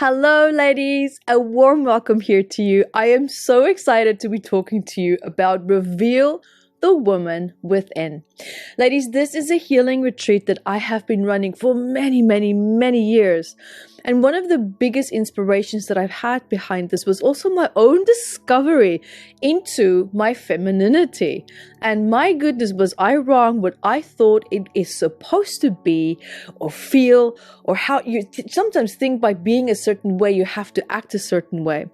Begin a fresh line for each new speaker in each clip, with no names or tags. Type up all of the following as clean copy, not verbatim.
Hello, ladies. A warm welcome here to you. I am so excited to be talking to you about Reveal the Woman Within. Ladies, this is a healing retreat that I have been running for many years. And one of the biggest inspirations that I've had behind this was also my own discovery into my femininity. And my goodness, was I wrong what I thought it is supposed to be or feel, or how you sometimes think by being a certain way, you have to act a certain way.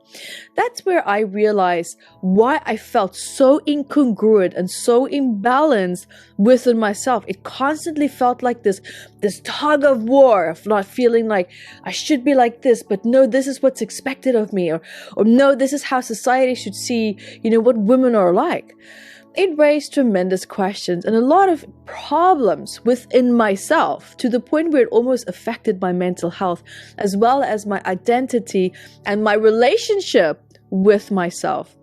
That's where I realized why I felt so incongruent and so imbalanced within myself. It constantly felt like this tug of war of not feeling like I should be like this, but no, this is what's expected of me, or no, this is how society should see, what women are like. It raised tremendous questions and a lot of problems within myself, to the point where it almost affected my mental health, as well as my identity and my relationship with myself.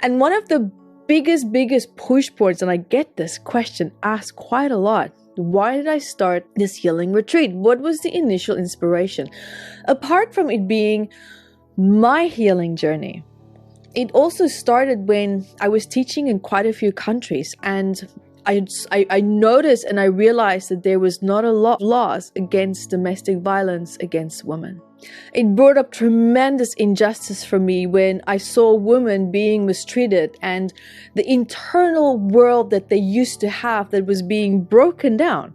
And one of the biggest push points, and I get this question asked quite a lot: why did I start this healing retreat? What was the initial inspiration? Apart from it being my healing journey, it also started when I was teaching in quite a few countries, and I noticed and I realized that there was not a lot of laws against domestic violence against women. It brought up tremendous injustice for me when I saw women being mistreated and the internal world that they used to have that was being broken down.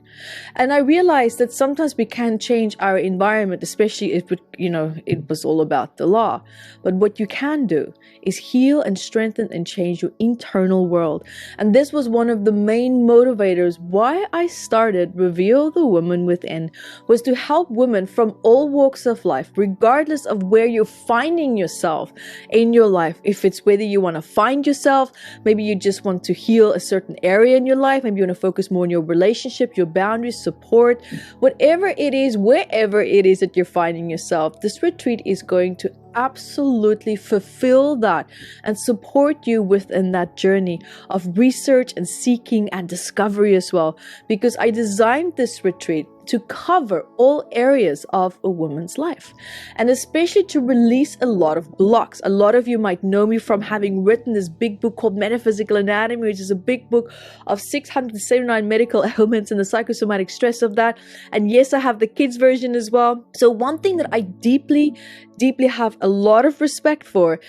And I realized that sometimes we can't change our environment, especially if it was all about the law. But what you can do is heal and strengthen and change your internal world. And this was one of the main motivators why I started Reveal the Woman Within, was to help women from all walks of life, regardless of where you're finding yourself in your life. If it's whether you want to find yourself, maybe you just want to heal a certain area in your life, maybe you want to focus more on your relationship, your boundaries, support, whatever it is, wherever it is that you're finding yourself, this retreat is going to absolutely fulfill that and support you within that journey of research and seeking and discovery as well, because I designed this retreat to cover all areas of a woman's life, and especially to release a lot of blocks. A lot of you might know me from having written this big book called Metaphysical Anatomy, which is a big book of 679 medical ailments and the psychosomatic stress of that. And yes, I have the kids version as well. So one thing that I deeply have a lot of respect for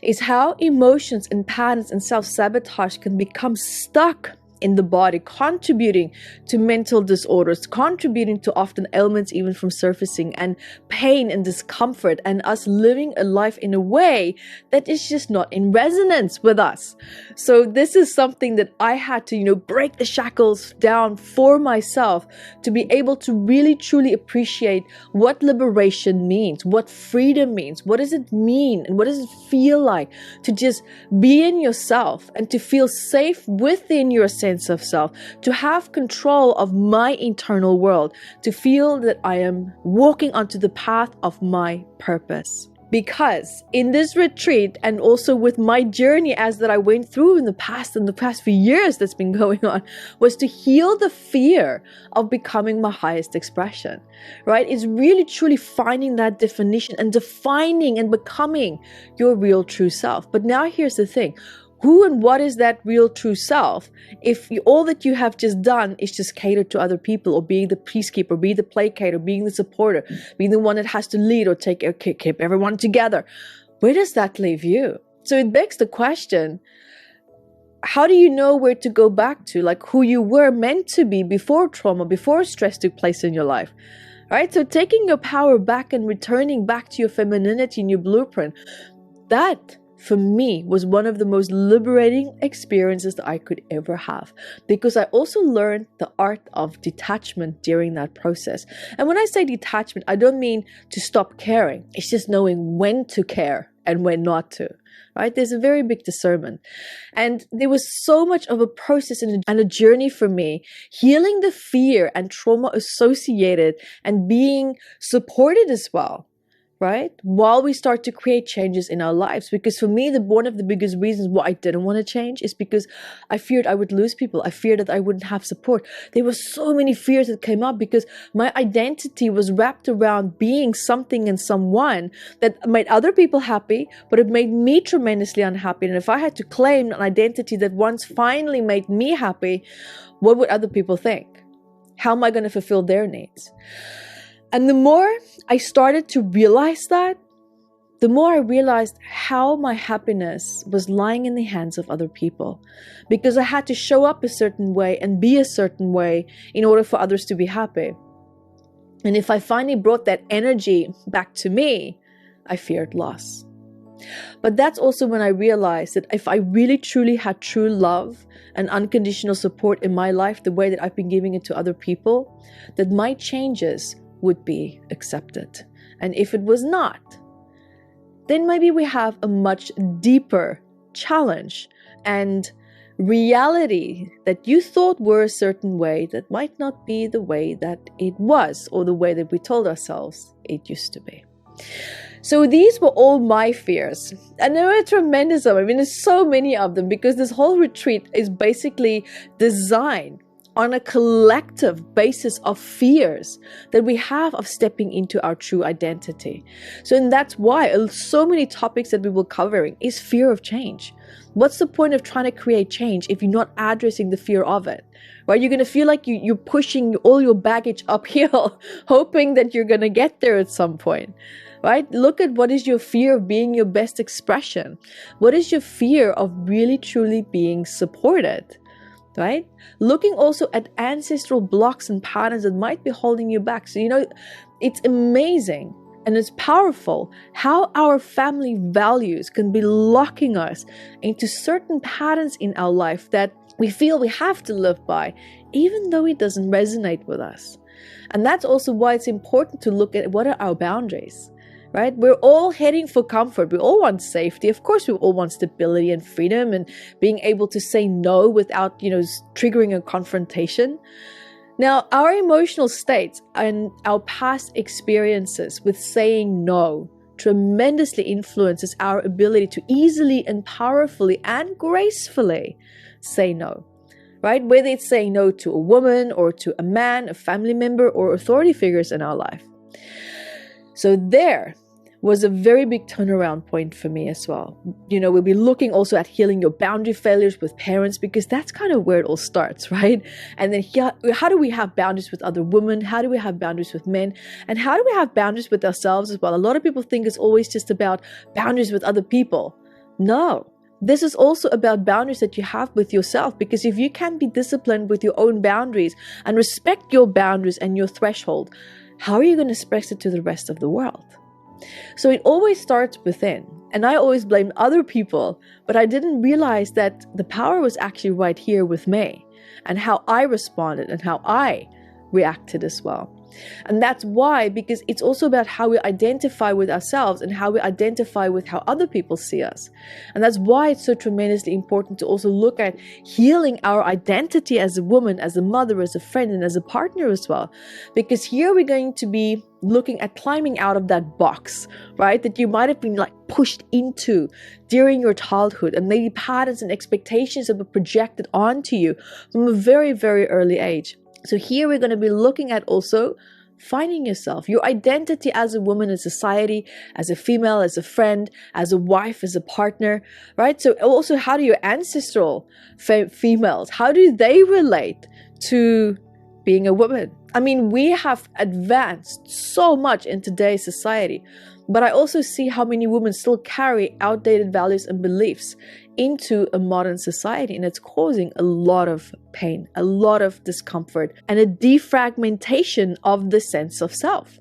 is how emotions and patterns and self-sabotage can become stuck in the body, contributing to mental disorders, contributing to often ailments even from surfacing, and pain and discomfort, and us living a life in a way that is just not in resonance with us. So this is something that I had to, break the shackles down for myself to be able to really truly appreciate what liberation means, what freedom means, what does it mean, and what does it feel like to just be in yourself and to feel safe within your sense of self, to have control of my internal world, to feel that I am walking onto the path of my purpose. Because in this retreat, and also with my journey as that I went through in the past few years that's been going on, was to heal the fear of becoming my highest expression, right? It's really truly finding that definition and defining and becoming your real true self. But now here's the thing. Who and what is that real true self if all that you have just done is just cater to other people, or being the peacekeeper, be the placater, being the supporter, being the one that has to lead or keep everyone together? Where does that leave you? So it begs the question, how do you know where to go back to, like who you were meant to be before trauma, before stress took place in your life? Right? So taking your power back and returning back to your femininity and your blueprint, that for me was one of the most liberating experiences that I could ever have, because I also learned the art of detachment during that process. And when I say detachment, I don't mean to stop caring. It's just knowing when to care and when not to, right? There's a very big discernment. And there was so much of a process and a journey for me, healing the fear and trauma associated and being supported as well, right? While we start to create changes in our lives. Because for me, one of the biggest reasons why I didn't want to change is because I feared I would lose people. I feared that I wouldn't have support. There were so many fears that came up because my identity was wrapped around being something and someone that made other people happy, but it made me tremendously unhappy. And if I had to claim an identity that once finally made me happy, what would other people think? How am I going to fulfill their needs? And the more I started to realize that, the more I realized how my happiness was lying in the hands of other people, because I had to show up a certain way and be a certain way in order for others to be happy. And if I finally brought that energy back to me, I feared loss. But that's also when I realized that if I really truly had true love and unconditional support in my life, the way that I've been giving it to other people, that my changes would be accepted. And if it was not, then maybe we have a much deeper challenge and reality that you thought were a certain way that might not be the way that it was, or the way that we told ourselves it used to be. So these were all my fears, and there were tremendous of them. I mean, there's so many of them, because this whole retreat is basically designed on a collective basis of fears that we have of stepping into our true identity. So, and that's why so many topics that we will covering is fear of change. What's the point of trying to create change if you're not addressing the fear of it? Right? You're going to feel like you're pushing all your baggage uphill, hoping that you're going to get there at some point. Right? Look at what is your fear of being your best expression. What is your fear of really truly being supported? Right? Looking also at ancestral blocks and patterns that might be holding you back. So, it's amazing and it's powerful how our family values can be locking us into certain patterns in our life that we feel we have to live by, even though it doesn't resonate with us. And that's also why it's important to look at what are our boundaries. Right? We're all heading for comfort. We all want safety. Of course, we all want stability and freedom and being able to say no without, triggering a confrontation. Now, our emotional states and our past experiences with saying no tremendously influences our ability to easily and powerfully and gracefully say no. Right? Whether it's saying no to a woman or to a man, a family member, or authority figures in our life. So there was a very big turnaround point for me as well. We'll be looking also at healing your boundary failures with parents, because that's kind of where it all starts, right? And then how do we have boundaries with other women? How do we have boundaries with men? And how do we have boundaries with ourselves as well? A lot of people think it's always just about boundaries with other people. No. This is also about boundaries that you have with yourself, because if you can't be disciplined with your own boundaries and respect your boundaries and your threshold, how are you going to express it to the rest of the world? So it always starts within. And I always blamed other people, but I didn't realize that the power was actually right here with me, and how I responded and how I reacted as well. And that's why, because it's also about how we identify with ourselves and how we identify with how other people see us. And that's why it's so tremendously important to also look at healing our identity as a woman, as a mother, as a friend, and as a partner as well. Because here we're going to be looking at climbing out of that box, right? That you might have been pushed into during your childhood, and maybe patterns and expectations that were projected onto you from a very, very early age. So here we're going to be looking at also finding yourself, your identity as a woman in society, as a female, as a friend, as a wife, as a partner, right? So also, how do your ancestral females, how do they relate to being a woman? I mean, we have advanced so much in today's society, but I also see how many women still carry outdated values and beliefs into a modern society, and it's causing a lot of pain, a lot of discomfort, and a defragmentation of the sense of self.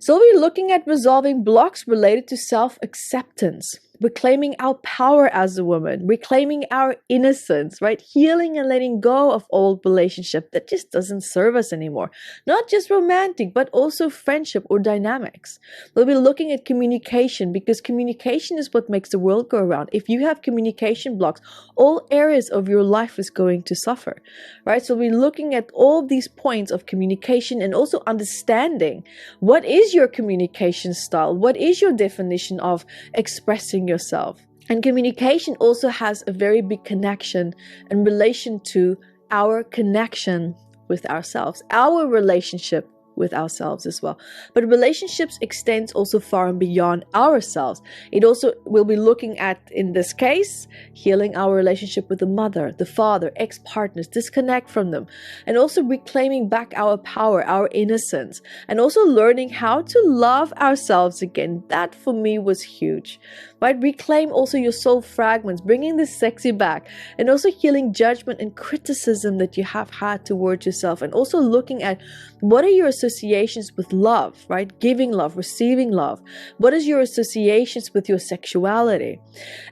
So we're looking at resolving blocks related to self-acceptance, reclaiming our power as a woman, reclaiming our innocence, right? Healing and letting go of old relationship that just doesn't serve us anymore. Not just romantic, but also friendship or dynamics. We'll be looking at communication, because communication is what makes the world go around. If you have communication blocks, all areas of your life is going to suffer, right? So we're looking at all these points of communication and also understanding what is your communication style, what is your definition of expressing yourself. And communication also has a very big connection in relation to our connection with ourselves, our relationship with ourselves as well. But relationships extends also far and beyond ourselves. It also will be looking at, in this case, healing our relationship with the mother, the father, ex-partners, disconnect from them, and also reclaiming back our power, our innocence, and also learning how to love ourselves again. That for me was huge, right? Reclaim also your soul fragments, bringing the sexy back, and also healing judgment and criticism that you have had towards yourself, and also looking at what are your associations with love, right? Giving love, receiving love. What is your associations with your sexuality?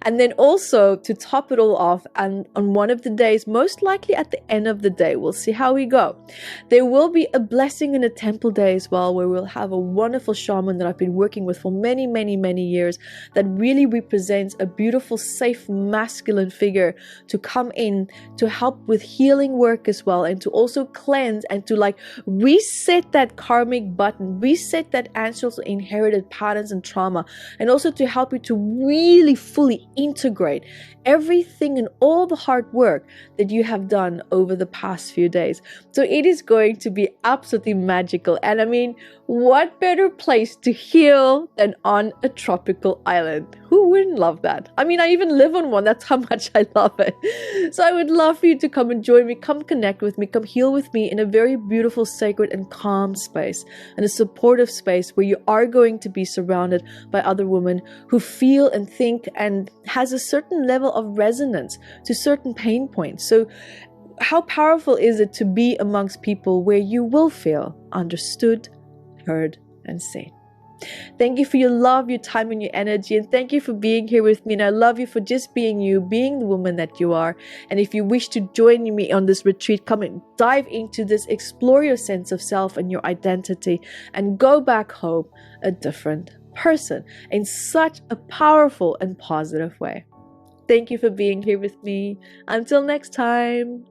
And then also to top it all off, and on one of the days, most likely at the end of the day, we'll see how we go, there will be a blessing in a temple day as well, where we'll have a wonderful shaman that I've been working with for many, many, many years, that really represents a beautiful, safe, masculine figure to come in to help with healing work as well, and to also cleanse and to like reset that karmic button, reset that ancestral inherited patterns and trauma, and also to help you to really fully integrate everything and all the hard work that you have done over the past few days. So it is going to be absolutely magical. And I mean, what better place to heal than on a tropical island? Who wouldn't love that? I mean, I even live on one. That's how much I love it. So I would love for you to come and join me, come connect with me, come heal with me in a very beautiful, sacred and calm space, and a supportive space where you are going to be surrounded by other women who feel and think and has a certain level of resonance to certain pain points. So how powerful is it to be amongst people where you will feel understood, heard, and seen? Thank you for your love, your time, and your energy, and thank you for being here with me. And I love you for just being you, being the woman that you are. And if you wish to join me on this retreat, come and dive into this, explore your sense of self and your identity, and go back home a different person in such a powerful and positive way. Thank you for being here with me. Until next time.